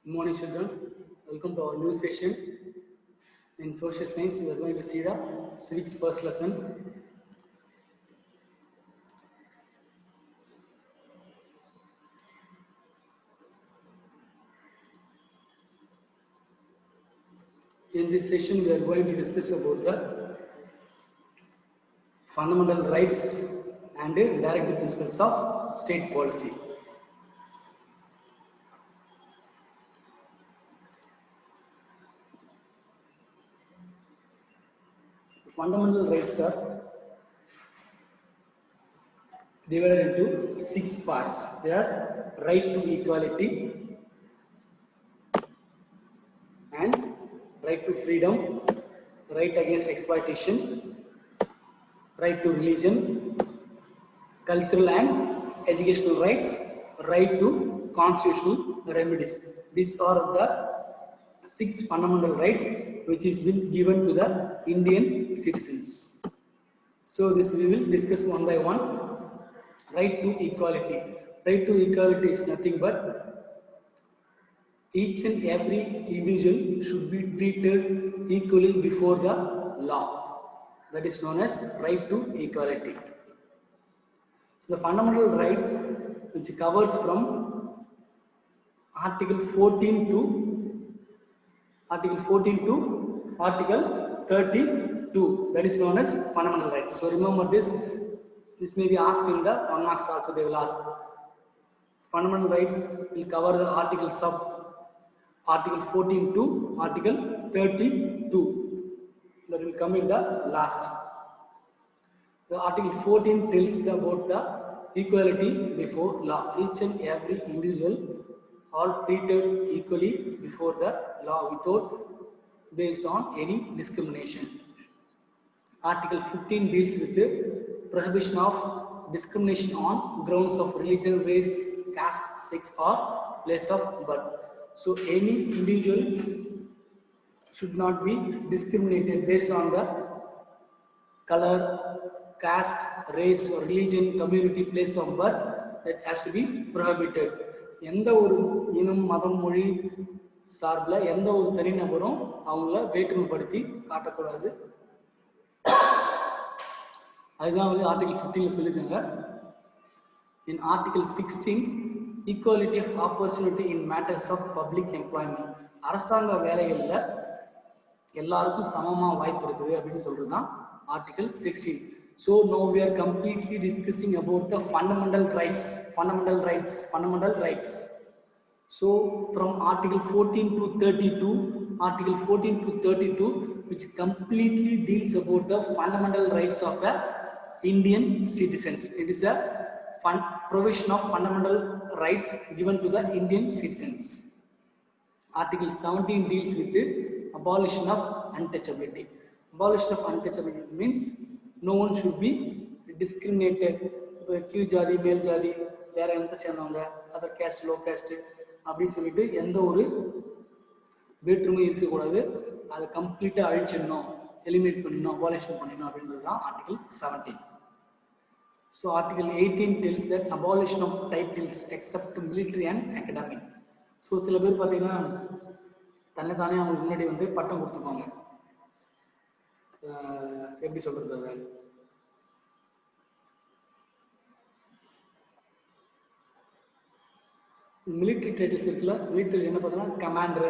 Good morning, children. Welcome to our new session. In social science, we are going to see the civics first lesson. In this session, we are going to discuss about the fundamental rights and directive principles of state policy. The fundamental rights are divided into 6 parts. They are right to equality and right to freedom, right against exploitation, right to religion, cultural and educational rights, right to constitutional remedies. These are the 6 fundamental rights which is been given to the Indian citizens. So this we will discuss one by one. Right to equality. Right to equality is nothing but each and every individual should be treated equally before the law. That is known as right to equality. So the fundamental rights which covers from Article 14 to Article 32, that is known as fundamental rights. So remember this. This may be asked in the 1 marks also. They will ask. Fundamental rights will cover the articles of Article 14 to Article 32. That will come in the last. The Article 14 tells about the equality before law. Each and every individual are treated equally before the law without based on any discrimination. Article 15 deals with the prohibition of discrimination on grounds of religion, race, caste, sex or place of birth. So any individual should not be discriminated based on the color, caste, race or religion, community, place of birth. That has to be prohibited. எந்த ஒரு இனம், மதம், மொழி சார்பில் எந்த ஒரு தனிநபரும் அவங்கள வேற்றுமைப்படுத்தி காட்டக்கூடாது. அதுதான் வந்து ஆர்டிகல் 15 சொல்லியிருக்காங்க. In Article 16, equality of opportunity in matters of public employment. அரசாங்க வேலைகளில் எல்லாருக்கும் சமமாக வாய்ப்பு இருக்குது அப்படின்னு சொல்றது தான் Article 16. So now we are completely discussing about the fundamental rights. So from Article 14 to 32, which completely deals about the fundamental rights of the Indian citizens. It is a provision of fundamental rights given to the Indian citizens. Article 17 deals with the abolition of untouchability. Abolition of untouchability means no one should be discriminated. கீழ் ஜாதி, மேல் ஜாதி, வேற எந்த சேர்ந்தவங்க, other caste, low caste அப்படின்னு சொல்லிட்டு எந்த ஒரு வேற்றுமையும் இருக்கக்கூடாது. அதை கம்ப்ளீட்டாக அழிச்சிடணும், எலிமினேட் பண்ணிடணும், அபாலிஷன் பண்ணிடணும் அப்படின்றது தான் Article 17. So Article 18 tells that abolition of titles except military and academic. So சில பேர் பார்த்தீங்கன்னா தன்னைத்தானே அவங்க முன்னாடி வந்து பட்டம் கொடுத்துப்பாங்க. எப்படி சொல்றது, அதை மிலிட்ரி டைட்டில்ஸ் இருக்குல்ல, மிலிட்ரி என்ன பார்த்தீங்கன்னா கமாண்டரு,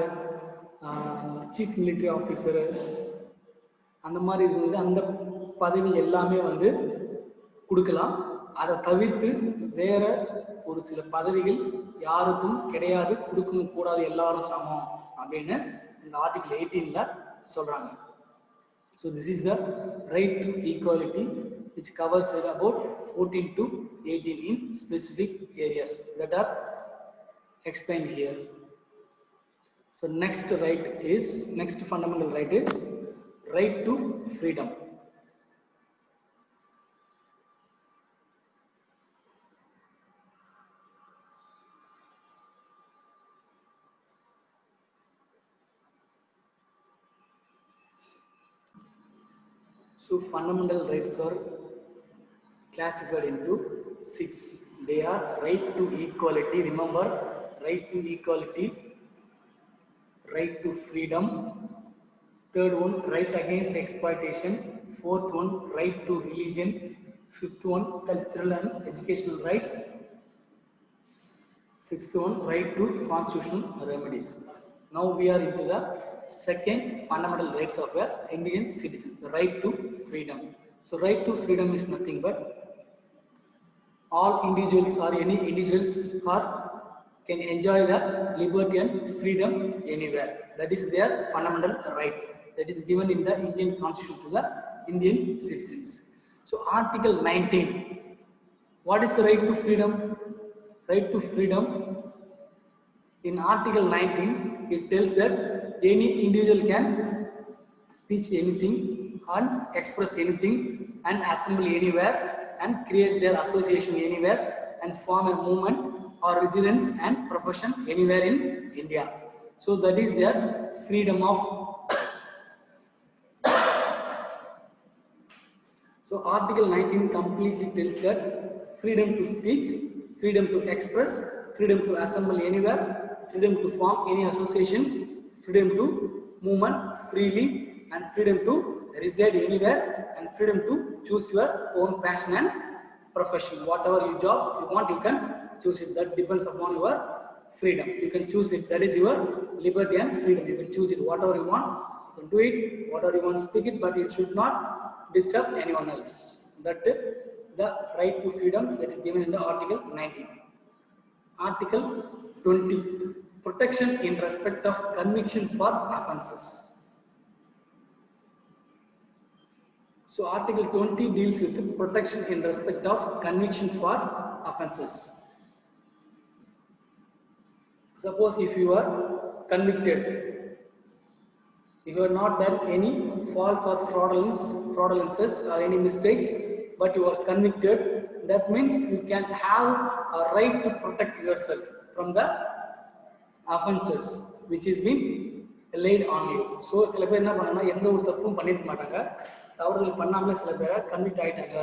சீஃப் மிலிட்ரி ஆஃபீஸரு, அந்த மாதிரி இருக்கிறது. அந்த பதவி எல்லாமே வந்து கொடுக்கலாம். அதை தவிர்த்து வேற ஒரு சில பதவிகள் யாருக்கும் கிடையாது, கொடுக்கவும் கூடாது, எல்லாரும் சமம் அப்படின்னு இந்த Article 18ல சொல்றாங்க. So this is the right to equality which covers about 14 to 18 in specific areas that are explained here. So next fundamental right is right to freedom. So fundamental rights are classified into 6. They are right to equality. Remember, right to equality right to freedom. Third one, right against exploitation. Fourth one, right to religion. Fifth one, cultural and educational rights. Sixth one, right to constitutional remedies. Now we are into the second fundamental rights of an Indian citizen, the right to freedom. So right to freedom is nothing but all individuals or any individuals are can enjoy the liberty and freedom anywhere. That is their fundamental right. That is given in the Indian Constitution to the Indian citizens. So Article 19. What is the right to freedom? Right to freedom. In Article 19, it tells that any individual can speak anything and express anything and assemble anywhere and create their association anywhere and form a movement or residence and profession anywhere in India. So that is their freedom of. So Article 19 completely tells that freedom to speech, freedom to express, freedom to assemble anywhere, freedom to form any association, freedom to movement freely, and freedom to reside anywhere, and freedom to choose your own passion and profession. Whatever your job you want, you can choose it. That depends upon your freedom. You can choose it. That is your liberty and freedom. You can choose it whatever you want. You can do it whatever you want, speak it, but it should not disturb anyone else. That the right to freedom that is given in the Article 19. Article 20. Protection in respect of conviction for offences. So Article 20 deals with protection in respect of conviction for offences. Suppose if you are convicted, if you have not done any false or fraudulences or any mistakes, but you are convicted, that means you can have a right to protect yourself from the offenses which is being laid on you. So சில பேர் என்ன பண்ணாங்கன்னா எந்த ஒரு தப்பும் பண்ணிருக்க மாட்டாங்க, தவறுகள் பண்ணாமலே சில பேரை கன்விக்ட் ஆயிட்டாங்க.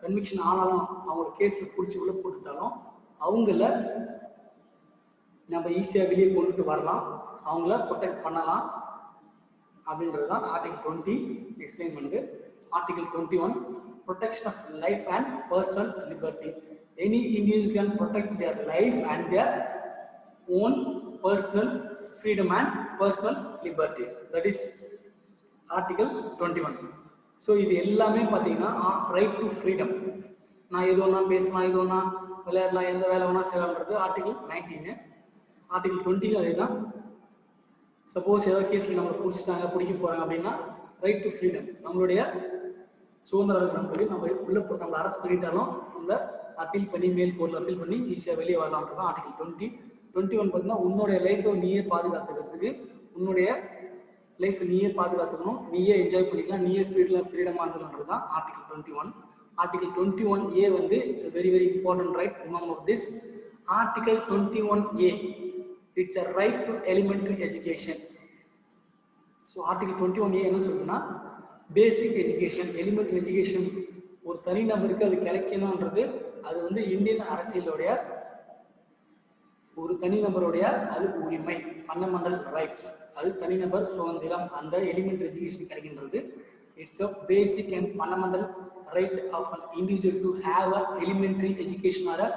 கன்விக்ஷன் ஆனாலும் அவங்க கேஸில் பிடிச்சி உள்ள போட்டுட்டாலும் அவங்கள நம்ம ஈஸியாக வெளியே கொண்டுட்டு வரலாம், அவங்கள ப்ரொடெக்ட் பண்ணலாம் அப்படின்றது தான் ஆர்டிகல் 20 எக்ஸ்பிளைன் பண்ணுது. Article 21 protection of life and personal liberty. Any individual can protect their life and their own personal freedom and personal liberty. That is Article 21. So இது எல்லாமே பார்த்தீங்கன்னா ரைட் டு ஃப்ரீடம். நான் எது ஒன்றா பேசலாம், எது ஒன்றா விளையாடலாம், எந்த வேலை ஒன்றா செய்யலாம்ன்றது ஆர்டிகல் 19. ஆர்டிகல் 20 அதே தான். சப்போஸ் ஏதாவது கேஸில் நம்மளை பிடிச்சிட்டாங்க, பிடிக்க போகிறாங்க அப்படின்னா ரைட் டு ஃப்ரீடம், நம்மளுடைய சுதந்திரம் நம்மளுக்கு நம்ம உள்ள நம்மளை அரெஸ்ட் பண்ணிட்டாலும் நம்மளை அப்பீல் பண்ணி மேல் கோர்ட்டில் அப்பீல் பண்ணி ஈஸியாக வெளியே வரலாம்ன்றது தான் ஆர்டிகல் 20. 21 பார்த்தீங்கன்னா உன்னுடைய லைஃப்பை நீயே பாதுகாத்துக்கிறதுக்கு, உன்னுடைய லைஃப்பை நீயே பாதுகாத்துக்கணும், நீயே என்ஜாய் பண்ணிக்கலாம், நீயே ஃப்ரீடமாக இருக்கணுன்றது தான் ஆர்டிகல் 21. ஆர்டிகல் 21A வந்து it's a very very important right. Remember this. Article 21A, it's a right to elementary education. So article 21A என்ன சொல்லுதுன்னா பேசிக் எஜுகேஷன், எலிமெண்ட்ரி எஜுகேஷன் ஒரு தனி நபருக்கு அது கிடைக்கணுன்றது அது வந்து இந்தியன் அரசியலுடைய ஒரு தனிநபருடைய அது உரிமை, ஃபண்டமெண்டல் ரைட்ஸ், அது தனிநபர் சுதந்திரம். அந்த எலிமெண்ட்ரி எஜுகேஷன் கிடைக்கின்றது. It's a basic and fundamental right of an individual to have a elementary education or a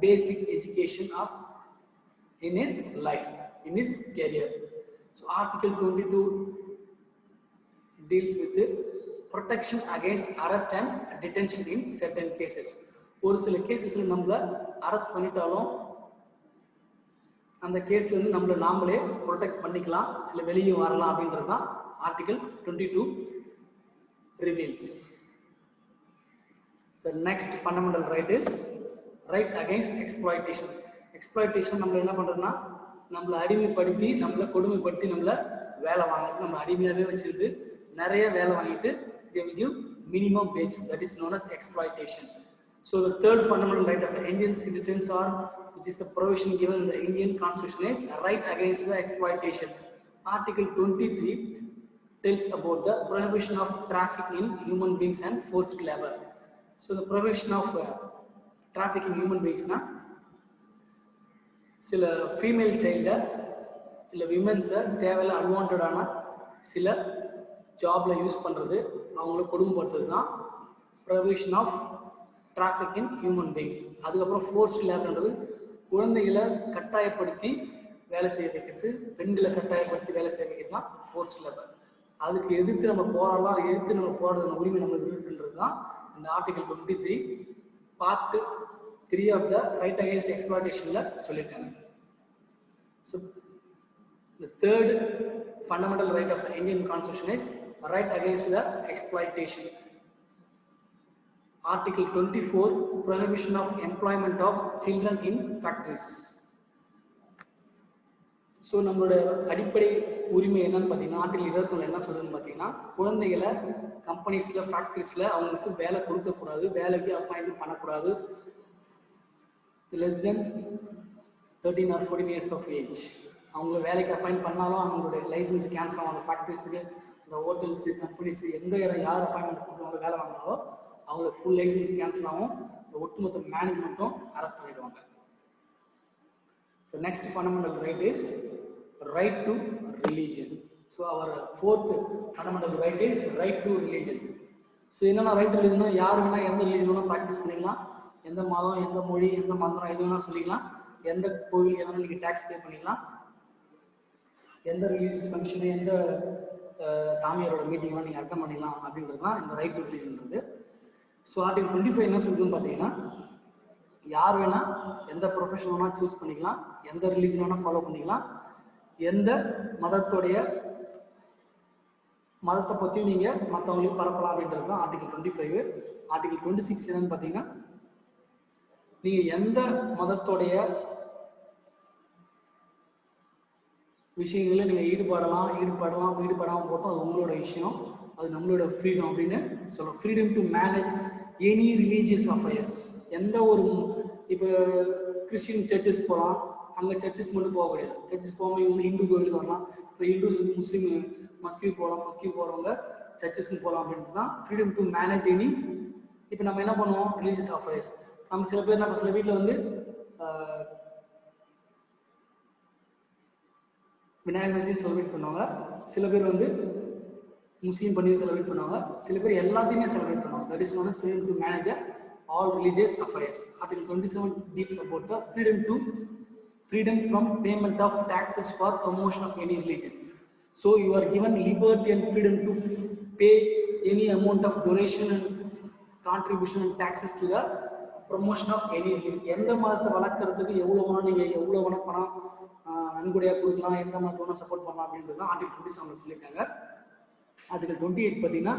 basic education of in his life, in his career. So Article 22 deals with the protection against arrest and detention in certain cases. ஒரு சில கேசஸ்ல நம்மள arrest பண்ணிட்டாலும் அந்த கேஸ்ல இருந்து நம்மள நாமளே protect பண்ணிக்கலாம், இல்லை வெளியே வரலாம் அப்படின்றது தான் article 22 reveals. So next fundamental right is right against exploitation. Exploitation நம்மள என்ன பண்ணுறதுன்னா நம்மளை அடிமைப்படுத்தி, நம்மளை கொடுமைப்படுத்தி, நம்மளை வேலை வாங்கிட்டு, நம்ம அடிமையாகவே வச்சுருந்து நிறைய வேலை வாங்கிட்டு they will give minimum wage, that is known as exploitation. So the third fundamental right of the Indian citizens are, which is the provision given in the Indian Constitution, is a right against the exploitation. Article 23 tells about the prohibition of traffic in human beings and forced labor. So the prohibition of traffic in human beings na சில female சைல்டை இல்லை விமென்ஸை தேவையில்ல அன்வான்டான சில ஜாபில் use பண்ணுறது, அவங்கள கொடுமைப்படுத்துறது தான் provision of traffic in human beings. அதுக்கப்புறம் ஃபோர்ஸ்டு லேபர்ன்றது குழந்தைகளை கட்டாயப்படுத்தி வேலை செய்ய வைக்கிறது, பெண்களை கட்டாயப்படுத்தி வேலை செய்ய வைக்கிறது தான் ஃபோர்ஸ்டு லேபர். அதுக்கு எதிர்த்து நம்ம போராடலாம், எதிர்த்து நம்ம போராடுற உரிமை நம்மளுக்கு இருக்குன்றது தான் இந்த article 23 part 3 of the right against எக்ஸ்ப்ளாய்டேஷனில் சொல்லியிருக்காங்க. So the third fundamental right of the Indian Constitution is right against the exploitation. Article 24 prohibition of employment of children in factories. So நம்மளோட அடிப்படை உரிமை என்னன்னு பார்த்தீங்கன்னா ஆர்டிகல் 24 என்ன சொல்றதுன்னு பார்த்தீங்கன்னா குழந்தைகளை கம்பெனிஸில் ஃபேக்ட்ரிஸில் அவங்களுக்கு வேலை கொடுக்கக்கூடாது, வேலைக்கு அப்பாயின்மெண்ட் பண்ணக்கூடாது less than 13 or 14 years of age. அவங்கள வேலைக்கு அப்பாயிண்ட் பண்ணாலும் அவங்களுடைய லைசன்ஸ் கேன்சல் ஆகும். அந்த ஃபேக்ட்ரிஸுக்கு, இந்த ஹோட்டல்ஸு, கம்பெனிஸு எந்த இடம் யார் அப்பாயின்மெண்ட் கொடுத்து வேலை வாங்கினாலோ அவங்களோட ஃபுல் லைசன்ஸ் கேன்சல் ஆகும். இந்த ஒட்டுமொத்த மேனேஜ்மெண்ட்டும் அரெஸ்ட் பண்ணிடுவாங்க. So next fundamental right is right to religion. So our fourth fundamental right is right to religion. So என்னென்ன ரைட் டு ரிலீஜன்னா யார் வேணால் எந்த ரிலீஜன் வேணால் ப்ராக்டிஸ் பண்ணிக்கலாம், எந்த மதம், எந்த மொழி, எந்த மந்திரம் எது வேணால் சொல்லிக்கலாம், எந்த கோவில் வேணாலும் நீங்கள் டேக்ஸ் பே பண்ணிக்கலாம், எந்த ரிலீஜியஸ் ஃபங்க்ஷனு, எந்த சாமியாரோட மீட்டிங்லாம் நீங்கள் அட்டன் பண்ணிக்கலாம் அப்படின்றது தான் இந்த ரைட் டு ரிலீஜன்றது. ஸோ ஆர்டிகல் 25 என்ன சொல்லுதுன்னு பார்த்தீங்கன்னா யார் வேணால் எந்த ப்ரொஃபஷன் வேணால் சூஸ் பண்ணிக்கலாம், எந்த ரிலீஜன் வேணால் ஃபாலோ பண்ணிக்கலாம், எந்த மதத்தை பற்றியும் நீங்கள் மற்றவங்களுக்கு பரப்பலாம் அப்படின்றது தான் ஆர்டிகல் 25. ஆர்டிகல் 26 என்னன்னு பார்த்தீங்கன்னா நீங்கள் எந்த மதத்தோடைய விஷயங்களில் நீங்கள் ஈடுபடாமல் போட்டோம், அது உங்களோட விஷயம், அது நம்மளோட ஃப்ரீடம் அப்படின்னு சொல்லுவோம். Freedom to manage any religious affairs. எந்த ஒரு இப்போ கிறிஸ்டின் சர்ச்சஸ் போகலாம், அங்கே சர்ச்சஸ் மட்டும் போக முடியாது. சர்ச்சஸ் போகாமல் இவங்க ஹிந்து கோவிலுக்கு வரலாம். இப்போ ஹிந்துஸ் வந்து முஸ்லீம் மஸ்கியூ போகிறவங்க சர்ச்சஸ்க்கு போகலாம் அப்படின்ட்டு தான் ஃப்ரீடம் டு மேனேஜ் எனி. இப்போ நம்ம என்ன பண்ணுவோம், ரிலீஜியஸ் அஃபேர்ஸ் நம்ம சில வீட்டில் வந்து விநாயகர் சதுர்த்தி செலிப்ரேட் பண்ணுவாங்க, சில பேர் வந்து முஸ்லீம் பண்டிகை செலிப்ரேட் பண்ணுவாங்க, சில பேர் எல்லாத்தையுமே செலிப்ரேட் பண்ணுவாங்க. That is known as freedom to manage all religious affairs. Article 27 deals about the freedom from payment of taxes for promotion of any religion. So you are given liberty and freedom to pay any amount of donation and contribution and taxes to the promotion of any religion. எந்த மதத்தை வளர்க்கறதுக்கு எவ்வளோ வேணால் நீங்கள் எவ்வளோ வேணால் பணம் நன்கொடையாக கொடுக்கலாம், எந்த மதத்தை வேணால் சப்போர்ட் பண்ணலாம் அப்படின்றது தான் ஆர்டிகல் 27 சொல்லியிருக்காங்க. ஆர்டிகல் 28 பார்த்தீங்கன்னா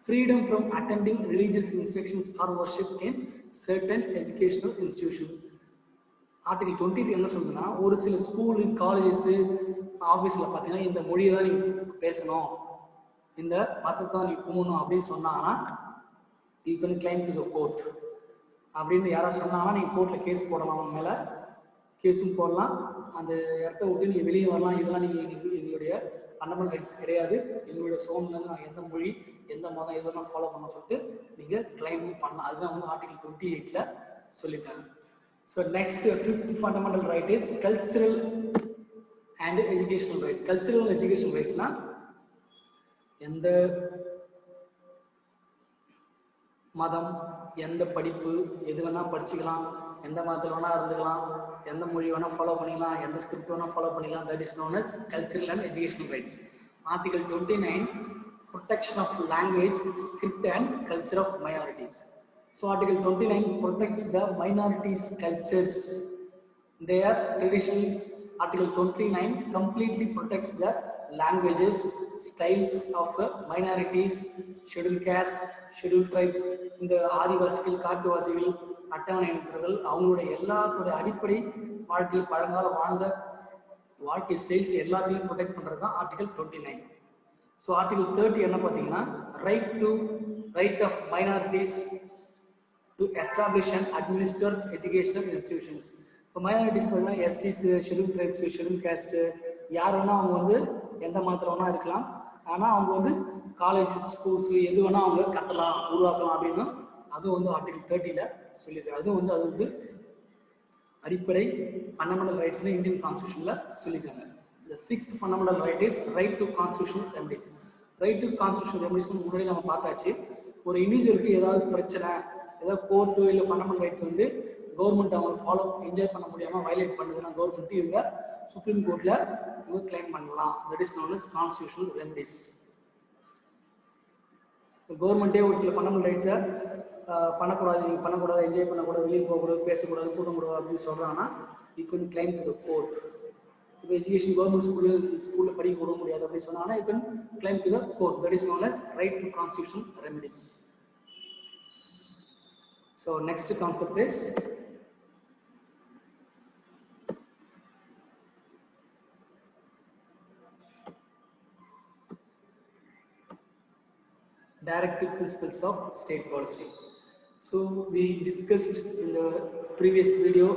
freedom from attending religious instructions or worship in certain educational institution. Article 28 என்ன சொல்லுதுன்னா ஒரு சில ஸ்கூலு, காலேஜஸு, ஆஃபீஸில் பார்த்தீங்கன்னா இந்த மொழியை தான் நீங்கள் பேசணும், இந்த மதத்தை தான் நீங்கள் கும்பணும் அப்படின்னு சொன்னாங்கன்னா you can claim to the court அப்படின்னு யாராவது சொன்னாங்கன்னா நீங்கள் கோர்ட்டில் கேஸ் போடலாம், அவங்க மேலே கேஸும் போடலாம், அந்த இடத்த விட்டு நீங்கள் வெளியே வரலாம். இதெல்லாம் நீங்கள் எங்களுடைய ஃபண்டமெண்டல் ரைட்ஸ் கிடையாது, எங்களுடைய சோம்லேருந்து நாங்கள் எந்த மொழி எந்த மதம் எதெல்லாம் ஃபாலோ பண்ண சொல்லிட்டு நீங்கள் கிளைமும் பண்ணலாம். அதுதான் வந்து ஆர்டிகல் 28 சொல்லியிருக்காங்க. So next 5th fundamental right is cultural and educational rights. Cultural and educational ரைட்ஸ்னால் எந்த மதம், எந்த படிப்பு, எது வேணால் படிச்சுக்கலாம், எந்த மதத்தில் வேணால் இருந்துக்கலாம், எந்த மொழி வேணால் ஃபாலோ பண்ணிக்கலாம், எந்த ஸ்கிரிப்ட் வேணால் ஃபாலோ பண்ணிக்கலாம். That is known as cultural and educational rights. Article 29 protection of language, script and culture of minorities. So article 29 protects the minorities cultures, their tradition. Article 29 completely protects the languages, styles of minorities, scheduled caste, scheduled tribes. இந்த ஆதிவாசிகள், காட்டுவாசிகள், அட்டவணை இனத்தவர்கள், அவங்களுடைய எல்லாத்தோட அடிப்படை வாழ்க்கையில் பழங்கால வாழ்ந்த வாழ்க்கை ஸ்டைல்ஸ் எல்லாத்தையும் ப்ரொடெக்ட் பண்ணுறது தான் ஆர்டிகல் 29. ஸோ ஆர்டிகல் 30 என்ன பார்த்தீங்கன்னா right of minorities to establish and administer educational institutions. இப்போ மைனாரிட்டிஸ் பார்த்தீங்கன்னா எஸ்சிஸ், ஷெட்யூல் ட்ரைப்ஸ், ஷெட்யூல் கேஸ்ட்டு, யார் வேணால் அவங்க வந்து எந்த மதத்தில் வேணால் இருக்கலாம், ஆனால் அவங்க வந்து காலேஜஸ், ஸ்கூல்ஸு எது வேணால் அவங்க கட்டலாம், உருவாக்கலாம் அப்படின்னு அதுவும் வந்து ஆர்டிகல் 30 சொல்லியிருக்கு. அது வந்து அடிப்படை ஃபண்டமெண்டல் ரைட்ஸில் இந்தியன் கான்ஸ்டியூஷனில் சொல்லியிருக்காங்க. The sixth fundamental right is right to constitutional remedies. Right to constitutional remedies முன்னாடி நம்ம பார்த்தாச்சு. ஒரு இண்டிவிஜுவலுக்கு ஏதாவது பிரச்சனை, ஏதாவது கோர்ட்டோ இல்லை ஃபண்டமெண்டல் ரைட்ஸ் வந்து கவர்மெண்ட் அவங்க ஃபாலோ என்ஜாய் பண்ண முடியாமல் வயலேட் பண்ணுதுன்னா கவர்மெண்ட் இவங்க சுப்ரீம் கோர்ட்டில் இவங்க கிளைம் பண்ணலாம். That is known as constitutional remedies. கவர்மெண்ட்டே ஒரு சில ஃபண்டமெண்டல் ரைட்ஸை பண்ணக்கூடாது, நீங்கள் பண்ணக்கூடாது, என்ஜாய் பண்ணக்கூடாது, வெளியே போகக்கூடாது, பேசக்கூடாது, கூட்டக்கூடாது அப்படின்னு சொல்கிறாங்கன்னா you can claim to the court. இப்போ எஜுகேஷன் கவர்மெண்ட் ஸ்கூலில் படிக்க விட முடியாது அப்படின்னு சொன்னாங்கன்னா you can claim to the court. That is known as right to constitutional remedies. So next concept is directive principles of state policy. So we discussed in the previous video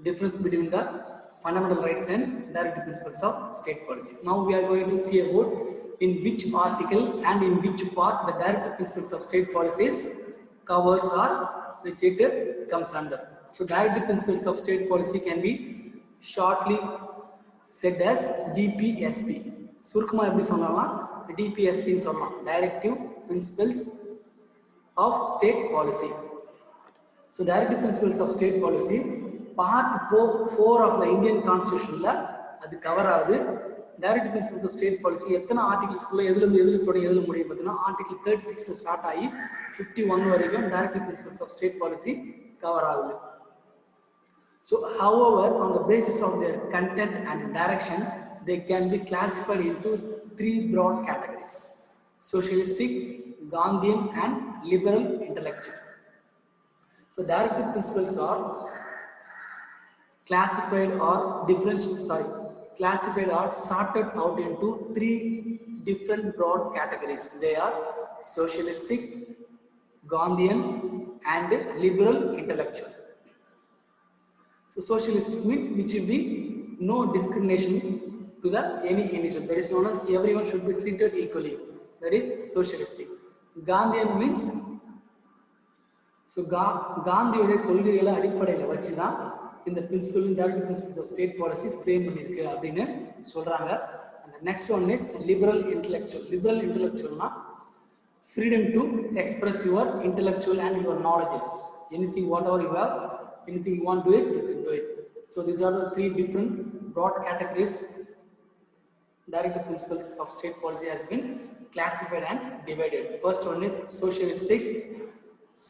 difference between the fundamental rights and directive principles of state policy. Now we are going to see about in which article and in which part the directive principles of state policies covers or which it comes under. So directive principles of state policy can be shortly said as DPSP. சுருக்கமா எப்படி சொல்லலாம்? DPSP ன்னு சொல்லலாம். Directive Principles of State Policy. So Directive Principles of State Policy Part 4 of the Indian Constitution ல அது cover ஆகுது. Directive Principles of State Policy எத்தனை ஆர்டிகல்ஸ்க்குள்ள எதுல இருந்து எதுல தொடங்கி எதுல முடியும் பார்த்தீங்கன்னா ஆர்டிகல் 36ல ஸ்டார்ட் ஆகி 51 வரைக்கும் Directive Principles of State Policy cover ஆகுது. So however on the basis of their content and direction they can be classified into 3 broad categories: socialistic, Gandhian and liberal intellectual. So directive principles are classified or sorted out into 3 different broad categories. They are socialistic, Gandhian and liberal intellectual. So socialistic means which will be no discrimination to the any individual. That is known as everyone should be treated equally. That is socialistic. Gandhian means so காந்தியோட கொள்கைகளை அடிப்படையில் வச்சு தான் இந்த principal directive principles of state policy frame பண்ணியிருக்கு அப்படின்னு சொல்றாங்க. அந்த next one is liberal intellectual. Liberal இன்டெலெக்சுவல்னா freedom to express your intellectual and your knowledges. Anything whatever you have, anything you want to do it, you can do it. So these are the 3 different broad categories. Directive principles of state policy has been classified and divided. First one is socialistic,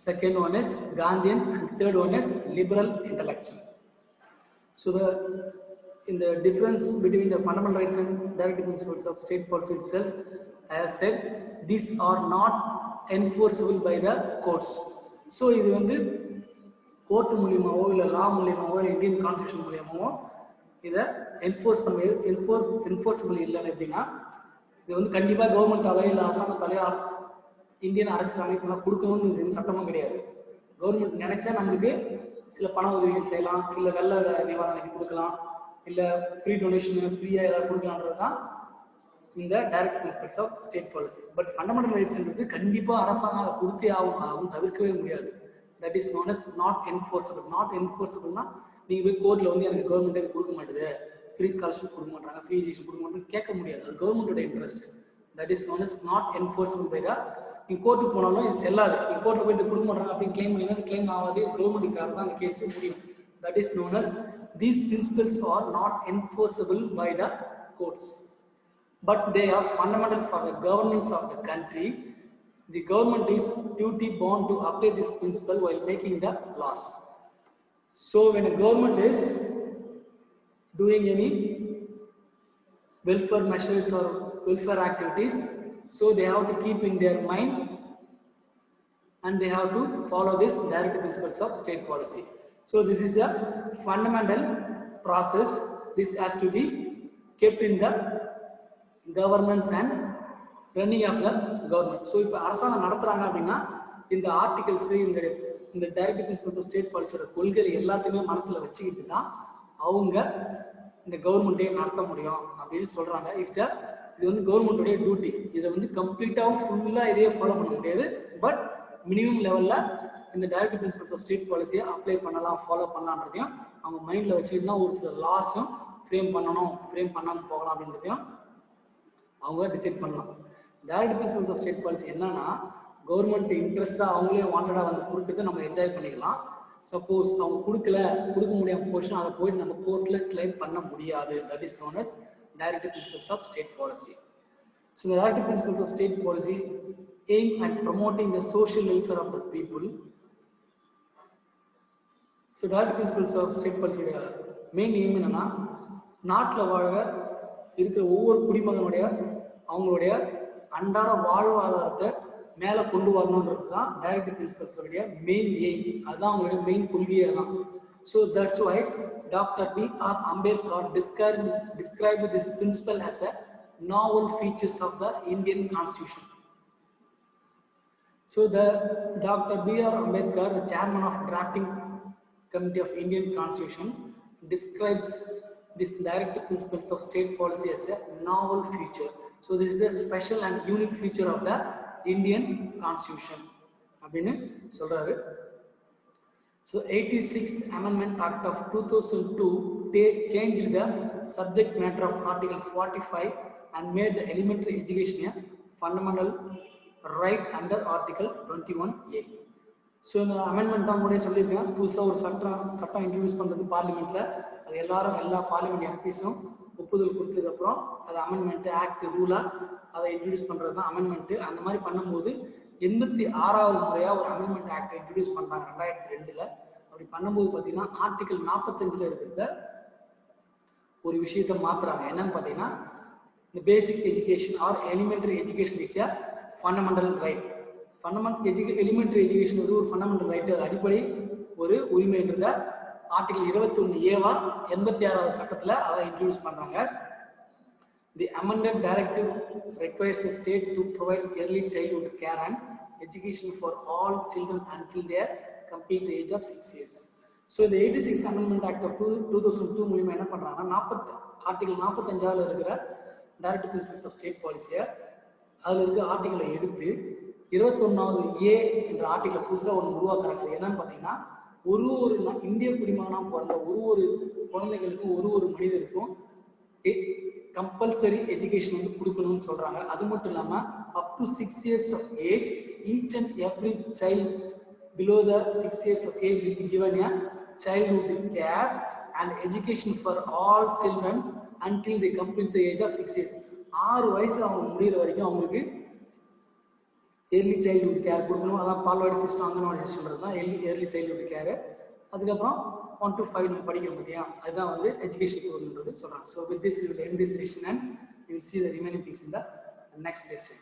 second one is Gandhian, and third one is liberal intellectual. So in the difference between the fundamental rights and directive principles of state policy itself, I have said these are not enforceable by the courts. So இது வந்து court மூலியமாவோ இல்லை லா மூலியமாவோ இல்லை Indian constitution மூலியமாவோ இதை enforceable இல்லைன்னு எப்படின்னா இது வந்து கண்டிப்பாக கவர்மெண்ட்டாலே இல்லை அரசாங்கத்தாலே இந்தியன் அரசியல் அமைப்புலாம் கொடுக்கணும்னு சட்டமும் கிடையாது. கவர்மெண்ட் நினைச்சா நம்மளுக்கு சில பண உதவிகள் செய்யலாம், இல்லை வெள்ள நிவாரணம் கொடுக்கலாம், இல்லை ஃப்ரீ டொனேஷன் ஃப்ரீயாக ஏதாவது கொடுக்கலான்றது தான் இந்த direct principles of state policy. But fundamental ரைட்ஸ்ன்றது கண்டிப்பாக அரசாங்கம் அதை கொடுத்தே ஆகும், தவிர்க்கவே முடியாது. That is known as not enforceable. Not என்ஃபோர்ஸபிள்னா நீங்கள் போய் கோர்ட்டில் வந்து எனக்கு கவர்மெண்ட் இது கொடுக்க மாட்டேது, ஃப்ரீ ஸ்காலர்ஷிப் கொடுக்க மாட்டாங்க, ஃப்ரீ எஜுகேஷன் கொடுக்க மாட்டேன்னு கேட்க முடியாது. அது கவர்மெண்டோட interest. That is known as not enforceable by the. நீங்கள் கோர்ட்டுக்கு போனாலும் இது செல்லாது. நீங்கள் கோர்ட்டில் போய் இது கொடுக்க மாட்டாங்க அப்படின்னு கிளைம் பண்ணிங்கன்னா கிளைம் ஆகாது, கவர்மெண்ட்டுக்காக தான் அந்த கேஸே முடியும். That is known as these principles are not enforceable by the courts, but they are fundamental for the governance of the country. The government is duty bound to apply this principle while making the laws. So when a government is doing any welfare measures or welfare activities, so they have to keep in their mind and they have to follow this directive principles of state policy. So this is a fundamental process. This has to be kept in the governance and running of the government. So இப்போ அரசாங்கம் நடத்துறாங்க அப்படின்னா இந்த articles இந்த directive principles of state பாலிசியோட கொள்கைகளை எல்லாத்தையுமே மனசுல வச்சுக்கிட்டு தான் அவங்க இந்த கவர்மெண்ட்டே நடத்த முடியும் அப்படின்னு சொல்றாங்க. இது வந்து கவர்மெண்ட்டுடைய டியூட்டி. இதை வந்து கம்ப்ளீட்டாகவும் ஃபுல்லாக இதையே ஃபாலோ பண்ண முடியாது. பட் மினிமம் லெவலில் இந்த டைரக்டிவ் பிரின்சிபல்ஸ் ஆஃப் ஸ்டேட் பாலிசியை அப்ளை பண்ணலாம், ஃபாலோ பண்ணலான்றதையும் அவங்க மைண்டில் வச்சுக்கிட்டு தான் ஒரு சில லாஸும் ஃப்ரேம் பண்ணணும், ஃப்ரேம் பண்ணாமல் போகலாம் அப்படின்றதையும் அவங்க டிசைட் பண்ணலாம். Direct principles of state policy என்னன்னா, கவர்மெண்ட் இன்ட்ரெஸ்ட்டாக அவங்களே வாண்டடாக வந்து கொடுக்குறத நம்ம என்ஜாய் பண்ணிக்கலாம். சப்போஸ் அவங்க கொடுக்க முடியாமல் போச்சுன்னா அதை போய் நம்ம கோர்ட்டில் கிளைம் பண்ண முடியாது. That is known as direct principles of state policy. So the directive principles of state policy aim at promoting the social welfare of the people. So directive principles of state policy main aim என்னன்னா, நாட்டில் வாழ இருக்கிற ஒவ்வொரு குடிமகனுடைய அவங்களுடைய அன்றாட வாழ்வாதாரத்தை மேலே கொண்டு வரணுன்றது தான் டைரக்டிவ் பிரின்சிபல்ஸ் உடைய மெயின் எய்ம். அதுதான் அவங்களுடைய மெயின் கொள்கையே தான். So that's why doctor B.R. Ambedkar described this principle as a novel features of the Indian Constitution. So the Dr. B.R. Ambedkar, the chairman of drafting committee of Indian Constitution, describes this directive principles of state policy as a novel feature. So this is a special and unique feature of the Indian Constitution. அப்படினு சொல்றாரு. So 86th Amendment Act of 2002 changed the subject matter of Article 45 and made the elementary education a fundamental right under Article 21A. So இந்த amendment தான் முன்னாடியே சொல்லியிருக்கேன். புதுசாக ஒரு சட்டம் introduce பண்ணுறது பார்லிமெண்ட்டில், அது எல்லா பார்லிமெண்ட் எம்பிஸும் ஒப்புதல் கொடுத்ததுக்கப்புறம் அது அமெண்ட்மெண்ட்டு ஆக்ட் ரூலாக அதை இன்ட்ரடியூஸ் பண்ணுறது தான் அமெண்ட்மெண்ட்டு. அந்த மாதிரி பண்ணும்போது 86வது முறையாக ஒரு அமெண்ட்மெண்ட் ஆக்டை இன்ட்ரடியூஸ் பண்ணுறாங்க 2002. அப்படி பண்ணும்போது பார்த்தீங்கன்னா ஆர்டிகல் 45 இருக்கிறத ஒரு விஷயத்தை மாற்றுறாங்க. என்னன்னு பார்த்தீங்கன்னா, the basic education or elementary education is a fundamental right. Elementary education ஒரு fundamental right, அடிப்படை ஒரு உரிமைன்றத ஆர்டிகல் 21A 86வது சட்டத்தில் அதை இன்ட்ரடியூஸ் பண்ணுறாங்க. The amended directive requires the state to provide early childhood care and education for all children until they complete the age of 6 years. So the 86th Amendment Act of 2002 மூலமா என்ன பண்ணுறாங்கன்னா, article 45 இருக்கிற directive principles of state பாலிசியை அதில் இருக்க ஆர்டிகளை எடுத்து 21A என்ற ஆர்டிகளை புதுசாக ஒன்று உருவாக்குறாங்க. என்னன்னு பார்த்தீங்கன்னா, ஒரு இந்திய குடிமகனாக பிறந்த ஒரு குழந்தைகளுக்கும் ஒரு மனிதருக்கும் கம்பல்சரி எஜுகேஷன் வந்து கொடுக்கணும்னு சொல்கிறாங்க. அது மட்டும் இல்லாமல் up to 6 years of age, each and every child below the 6 years of age will be given a childhood care and education for all children until they complete the age of 6 years. 6 வயசு அவங்க முடிகிற வரைக்கும் அவங்களுக்கு early childhood care கொடுக்கணும். அதான் பால்வாடி system, anganwadi சிஸ்டம்ன்றது தான் early childhood கேரு. அதுக்கப்புறம் 1 to 5 நம்ம படிக்கணும் பார்த்தியா, அதுதான் வந்து எஜுகேஷன் கொடுக்குன்றது சொல்கிறாங்க. So with this we will end this session and we will see the remaining things in the next session.